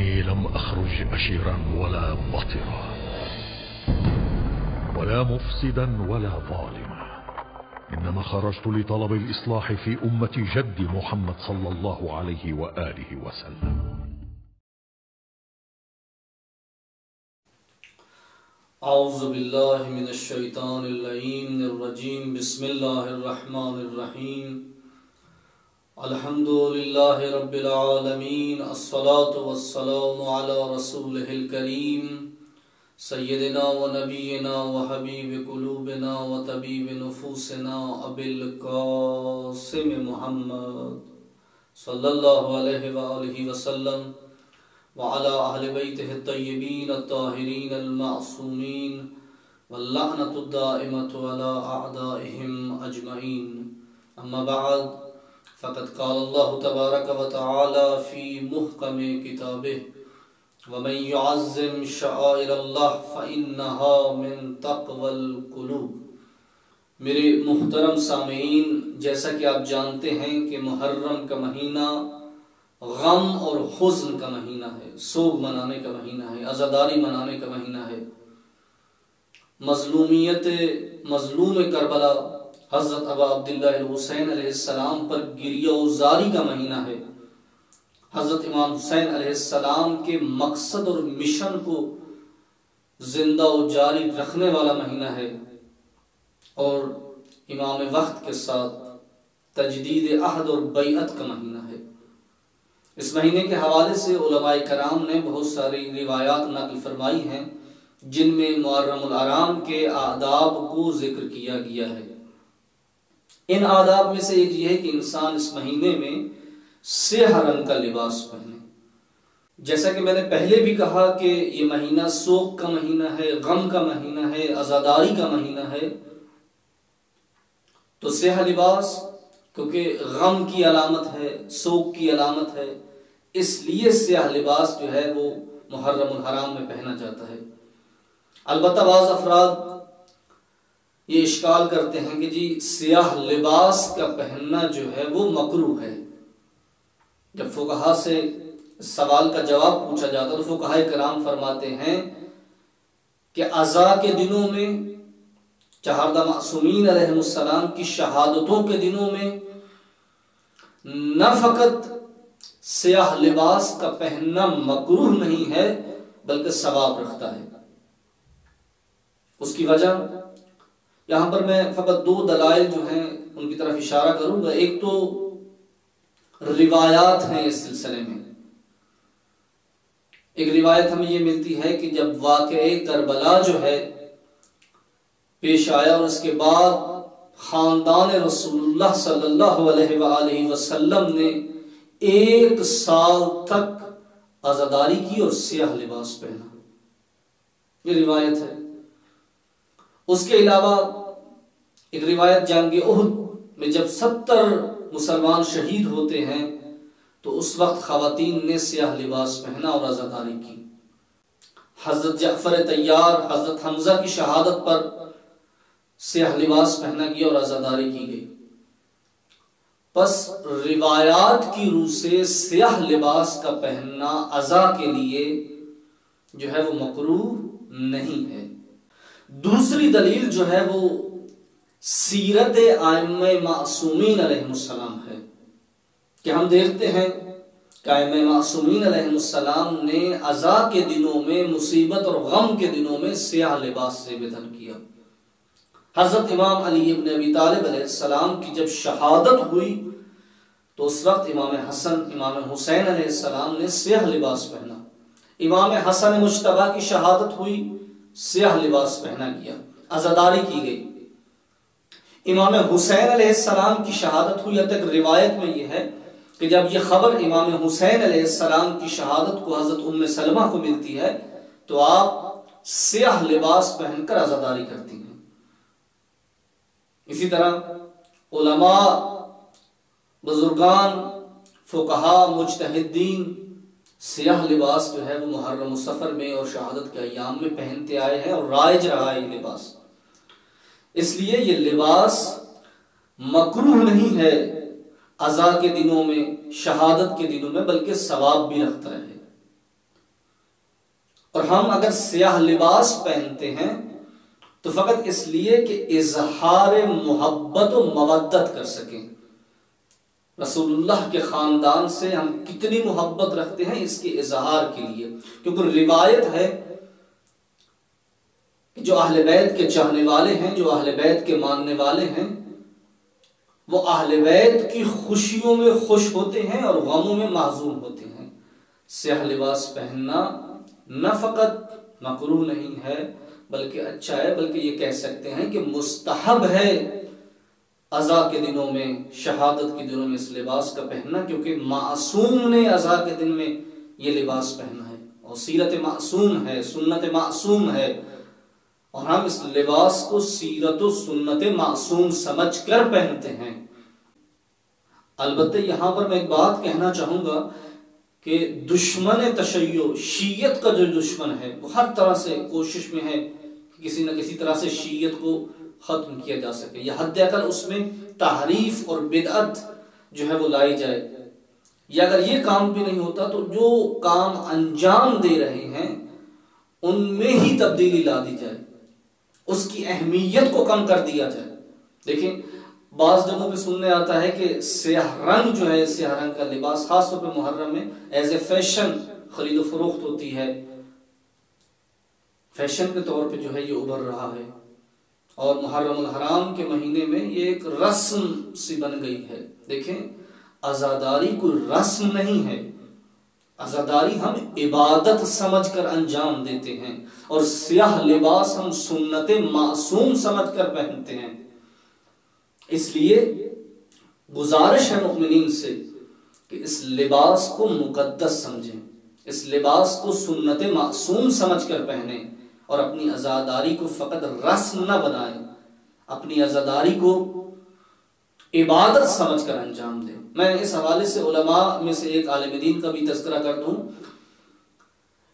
إني لم أخرج أشيرا ولا بطرا ولا مفسدا ولا ظالما، إنما خرجت لطلب الإصلاح في أمة جد محمد صلى الله عليه وآله وسلم. اعوذ باللہ من الشیطان اللعین الرجیم. بسم اللہ الرحمن الرحیم. الحمد للہ رب العالمین. الصلاة والسلام علی رسولہ الکریم سیدنا و نبینا و حبیب قلوبنا و طبیب نفوسنا ابی القاسم محمد صلی اللہ علیہ وآلہ وسلم وعلى أهل بيته الطيبين الطاهرين المعصومين واللعنة الدائمة على أعدائهم أجمعين. أما بعد، فقد قال الله تبارك وتعالى في محكم كتابه: ومن يعظم شعائر الله فإنها من تقوى القلوب. میرے محترم سامعین، جیسا کہ آپ جانتے ہیں کہ محرم کا مہینہ غم اور حزن کا مہینہ ہے، سوگ منانے کا مہینہ ہے، عزاداری منانے کا مہینہ ہے. مظلوم کربلا حضرت ابا عبداللہ الحسین علیہ السلام پر گریہ و زاری کا مہینہ ہے. حضرت امام حسین علیہ السلام کے مقصد اور مشن کو زندہ و جاری رکھنے والا مہینہ ہے، اور امام وقت کے ساتھ تجدید عہد اور بیعت کا مہینہ ہے. اس مہینے کے حوالے سے علماء کرام نے بہت ساری روایات نقل فرمائی ہیں جن میں محرم الحرام کے آداب کو ذکر کیا گیا ہے. ان آداب میں سے ایک یہ ہے کہ انسان اس مہینے میں سیاہ رنگ کا لباس پہنے. جیسا کہ میں نے پہلے بھی کہا کہ یہ مہینہ سوگ کا مہینہ ہے، غم کا مہینہ ہے، عزاداری کا مہینہ ہے. تو سیاہ لباس کیونکہ غم کی علامت ہے، سوگ کی علامت ہے، اس لیے سیاہ لباس جو ہے وہ محرم الحرام میں پہنا جاتا ہے. البتہ بعض افراد یہ اشکال کرتے ہیں کہ جی سیاہ لباس کا پہننا جو ہے وہ مکروہ ہے. جب فقہا سے سوال کا جواب پوچھا جاتا تو فقہاء کرام فرماتے ہیں کہ عزا کے دنوں میں، چہاردہ معصومین علیہ السلام کی شہادتوں کے دنوں میں نہ فقط سیاہ لباس کا پہننا مکروہ نہیں ہے بلکہ ثواب رکھتا ہے. اس کی وجہ یہاں پر میں فقط دو دلائل جو ہیں ان کی طرف اشارہ کروں گا. ایک تو روایات ہیں اس سلسلے میں. ایک روایت ہمیں یہ ملتی ہے کہ جب واقعہ کربلا جو ہے پیش آیا اور اس کے بعد خاندان رسول اللہ صلی اللہ علیہ وآلہ وسلم نے 1 سال تک عزاداری کی اور سیاہ لباس پہنا، یہ روایت ہے. اس کے علاوہ ایک روایت جنگ احد میں جب 70 مسلمان شہید ہوتے ہیں تو اس وقت خواتین نے سیاہ لباس پہنا اور عزاداری کی. حضرت جعفر طیار، حضرت حمزہ کی شہادت پر سیاہ لباس پہنا گیا اور عزاداری کی گئی. پس روایات کی روح سے سیاہ لباس کا پہننا عزا کے لیے جو ہے وہ مکروہ نہیں ہے. دوسری دلیل جو ہے وہ سیرت ائمہ معصومین علیہ السلام ہے کہ ہم دیکھتے ہیں کہ ائمہ معصومین علیہ السلام نے عزا کے دنوں میں، مصیبت اور غم کے دنوں میں سیاہ لباس سے بدن کیا. حضرت امام علی ابن ابی طالب علیہ السلام کی جب شہادت ہوئی تو اس وقت امام حسن، امام حسین علیہ السلام نے سیاہ لباس پہنا. امام حسن مجتبی کی شہادت ہوئی، سیاہ لباس پہنا گیا، عزاداری کی گئی. امام حسین علیہ السلام کی شہادت ہوئی. اب تک روایت میں یہ ہے کہ جب یہ خبر امام حسین علیہ السلام کی شہادت کو حضرت ام سلمہ کو ملتی ہے تو آپ سیاہ لباس پہن کر عزاداری کرتی ہیں. اسی طرح علماء، بزرگان، فقہاء، مجتہدین سیاہ لباس جو ہے وہ محرم و سفر میں اور شہادت کے ایام میں پہنتے آئے ہیں اور رائج رہا ہے یہ لباس. اس لیے یہ لباس مکروہ نہیں ہے عزا کے دنوں میں، شہادت کے دنوں میں، بلکہ ثواب بھی رکھتا ہے. اور ہم اگر سیاہ لباس پہنتے ہیں تو فقط اس لیے کہ اظہار محبت و مودت کر سکیں. رسول اللہ کے خاندان سے ہم کتنی محبت رکھتے ہیں اس کے اظہار کے لیے، کیونکہ روایت ہے کہ جو اہل بیت کے چاہنے والے ہیں، جو اہل بیت کے ماننے والے ہیں، وہ اہل بیت کی خوشیوں میں خوش ہوتے ہیں اور غموں میں محزون ہوتے ہیں. سیاہ لباس پہننا نہ فقط مکروہ نہیں ہے بلکہ اچھا ہے، بلکہ یہ کہہ سکتے ہیں کہ مستحب ہے عزا کے دنوں میں، شہادت کے دنوں میں اس لباس کا پہننا، کیونکہ معصوم نے عزا کے دن میں یہ لباس پہنا ہے اور سیرت معصوم ہے، سنت معصوم ہے، اور ہم اس لباس کو سیرت و سنت معصوم سمجھ کر پہنتے ہیں. البتہ یہاں پر میں ایک بات کہنا چاہوں گا کہ دشمن تشیع، شیعت کا جو دشمن ہے، وہ ہر طرح سے کوشش میں ہے کہ کسی نہ کسی طرح سے شیعت کو ختم کیا جا سکے، یا حد اقل اس میں تحریف اور بدعت جو ہے وہ لائی جائے. یا اگر یہ کام بھی نہیں ہوتا تو جو کام انجام دے رہے ہیں ان میں ہی تبدیلی لا دی جائے، اس کی اہمیت کو کم کر دیا جائے. دیکھیں بعض جگہوں پہ سننے آتا ہے کہ سیاہ رنگ جو ہے، سیاہ رنگ کا لباس خاص طور پہ محرم میں ایز اے فیشن خرید و فروخت ہوتی ہے، فیشن کے طور پہ جو ہے یہ ابھر رہا ہے، اور محرم الحرام کے مہینے میں یہ ایک رسم سی بن گئی ہے. دیکھیں عزاداری کوئی رسم نہیں ہے، عزاداری ہم عبادت سمجھ کر انجام دیتے ہیں، اور سیاہ لباس ہم سنت معصوم سمجھ کر پہنتے ہیں. اس لیے گزارش ہے مؤمنین سے کہ اس لباس کو مقدس سمجھیں، اس لباس کو سنت معصوم سمجھ کر پہنیں، اور اپنی عزاداری کو فقط رسم نہ بنائیں، اپنی عزاداری کو عبادت سمجھ کر انجام دیں. میں اس حوالے سے علماء میں سے ایک عالم دین کا بھی تذکرہ کر دوں.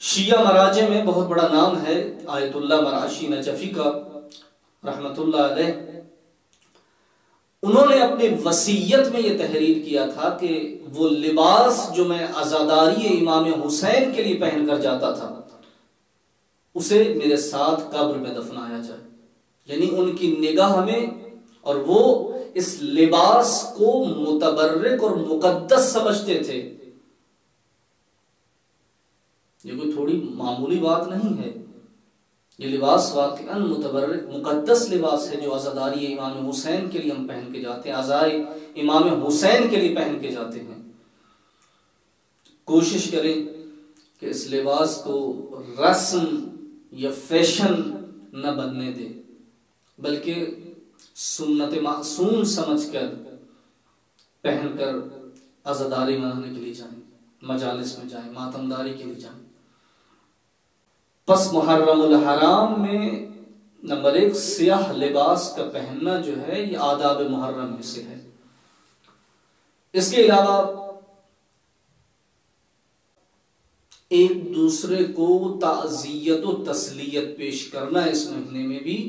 شیعہ مراجع میں بہت بڑا نام ہے آیت اللہ مرعشی نجفی کا رحمت اللہ علیہ. انہوں نے اپنی وصیت میں یہ تحریر کیا تھا کہ وہ لباس جو میں عزاداری امام حسین کے لیے پہن کر جاتا تھا اسے میرے ساتھ قبر میں دفنایا جائے. یعنی ان کی نگاہ میں، اور وہ اس لباس کو متبرک اور مقدس سمجھتے تھے. یہ کوئی تھوڑی معمولی بات نہیں ہے، یہ لباس واقعاً متبرک مقدس لباس ہے جو عزاداری امام حسین کے لیے ہم پہن کے جاتے ہیں، عزائے امام حسین کے لیے پہن کے جاتے ہیں. کوشش کریں کہ اس لباس کو رسم یا فیشن نہ بننے دیں، بلکہ سنت معصوم سمجھ کر پہن کر عزاداری منانے کے لیے جائیں، مجالس میں جائیں، ماتمداری کے لیے جائیں. پس محرم الحرام میں نمبر 1 سیاہ لباس کا پہننا جو ہے یہ آداب محرم میں سے ہے. اس کے علاوہ ایک دوسرے کو تعزیت و تسلیت پیش کرنا اس مہینے میں بھی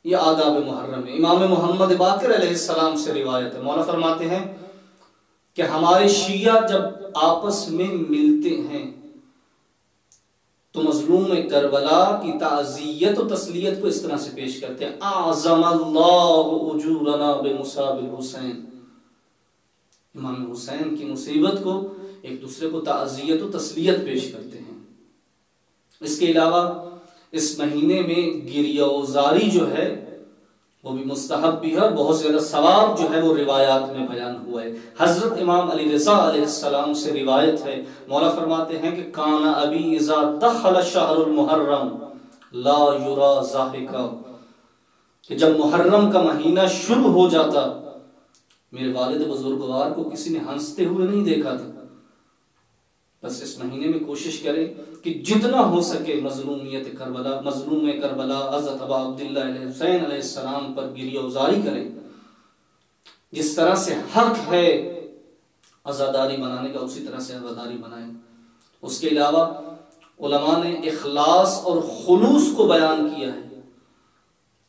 یہ آداب محرم ہے. امام محمد باقر علیہ السلام سے روایت ہے، مولا فرماتے ہیں کہ ہمارے شیعہ جب آپس میں ملتے ہیں تو مظلوم کربلا کی تعزیت و تسلیت کو اس طرح سے پیش کرتے ہیں: اعظم اللہ اجورنا بمصاب الحسین. امام حسین کی مصیبت کو ایک دوسرے کو تعزیت و تسلیت پیش کرتے ہیں. اس کے علاوہ اس مہینے میں گریہ وزاری جو ہے وہ بھی مستحب بھی ہے، اور بہت زیادہ ثواب جو ہے وہ روایات میں بیان ہوا ہے. حضرت امام علی رضا علیہ السلام سے روایت ہے، مولا فرماتے ہیں کہ کان ابی اذا دخل شہر المحرم لا یرا ضاحکا، کہ جب محرم کا مہینہ شروع ہو جاتا میرے والد بزرگوار کو کسی نے ہنستے ہوئے نہیں دیکھا تھا. بس اس مہینے میں کوشش کریں کہ جتنا ہو سکے مظلومیت کربلا، مظلوم کربلا حضرت ابا عبداللہ علیہ حسین علیہ السلام پر گریہ وزاری کریں. جس طرح سے حق ہے عزاداری منانے کا اسی طرح سے عزاداری منائیں. اس کے علاوہ علماء نے اخلاص اور خلوص کو بیان کیا ہے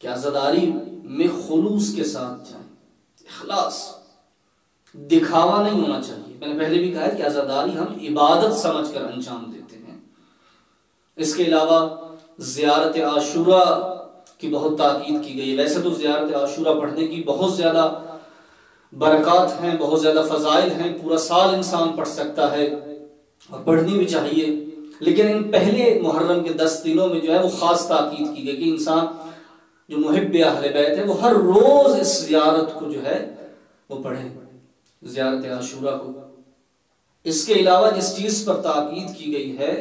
کہ عزاداری میں خلوص کے ساتھ جائیں. اخلاص، دکھاوا نہیں ہونا چاہیے. میں نے پہلے بھی کہا ہے کہ عزاداری ہم عبادت سمجھ کر انجام دیتے ہیں. اس کے علاوہ زیارت عاشوراء کی بہت تاکید کی گئی ہے۔ ویسے تو زیارت عاشوراء پڑھنے کی بہت زیادہ برکات ہیں، بہت زیادہ فضائل ہیں، پورا سال انسان پڑھ سکتا ہے اور پڑھنی بھی چاہیے، لیکن ان پہلے محرم کے 10 دنوں میں جو ہے وہ خاص تاکید کی گئی کہ انسان جو محب اہل بیت ہے وہ ہر روز اس زیارت کو جو ہے وہ پڑھے، زیارت عاشوراء کو۔ اس کے علاوہ جس چیز پر تاکید کی گئی ہے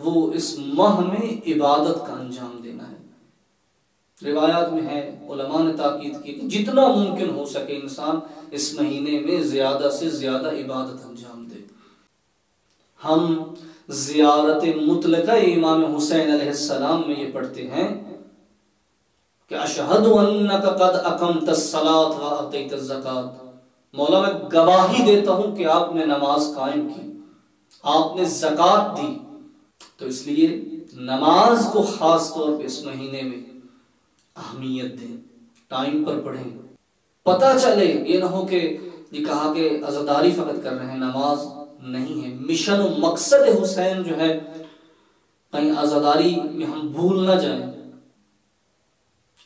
وہ اس ماہ میں عبادت کا انجام دینا ہے۔ روایات میں ہے، علماء نے تاکید کی کہ جتنا ممکن ہو سکے انسان اس مہینے میں زیادہ سے زیادہ عبادت انجام دے۔ ہم زیارت مطلقہ امام حسین علیہ السلام میں یہ پڑھتے ہیں کہ اشہد انک قد اقمت الصلاۃ وآتیت الزکاۃ، مولا میں گواہی دیتا ہوں کہ آپ نے نماز قائم کی، آپ نے زکوٰۃ دی۔ تو اس لیے نماز کو خاص طور پہ اس مہینے میں اہمیت دیں، ٹائم پر پڑھیں، پتہ چلے یہ نہ ہو کہ یہ کہا کہ عزاداری فقط کر رہے ہیں، نماز نہیں ہے۔ مشن و مقصد حسین جو ہے کہیں عزاداری میں ہم بھول نہ جائیں۔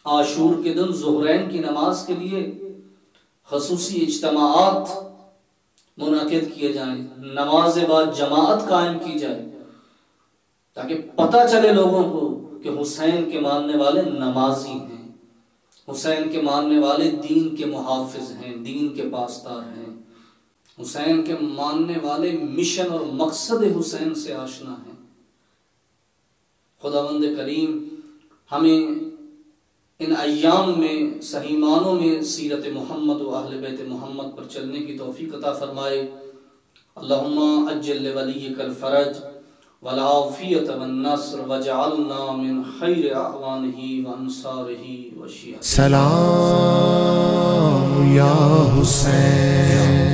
عاشور کے دن ظہرین کی نماز کے لیے خصوصی اجتماعات منعقد کیے جائیں، نماز بعد جماعت قائم کی جائے تاکہ پتہ چلے لوگوں کو کہ حسین کے ماننے والے نمازی ہیں، حسین کے ماننے والے دین کے محافظ ہیں، دین کے پاسدار ہیں، حسین کے ماننے والے مشن اور مقصد حسین سے آشنا ہیں۔ خداوند کریم ہمیں ان ایام میں صحیح معنوں میں سیرت محمد و اہل بیت محمد پر چلنے کی توفیق عطا فرمائے۔ اللہم عجل لولیک الفرج والعافیت والنصر وجعلنا من خیر اعوانہ وانصارہ وشیعہ۔ سلام یا حسین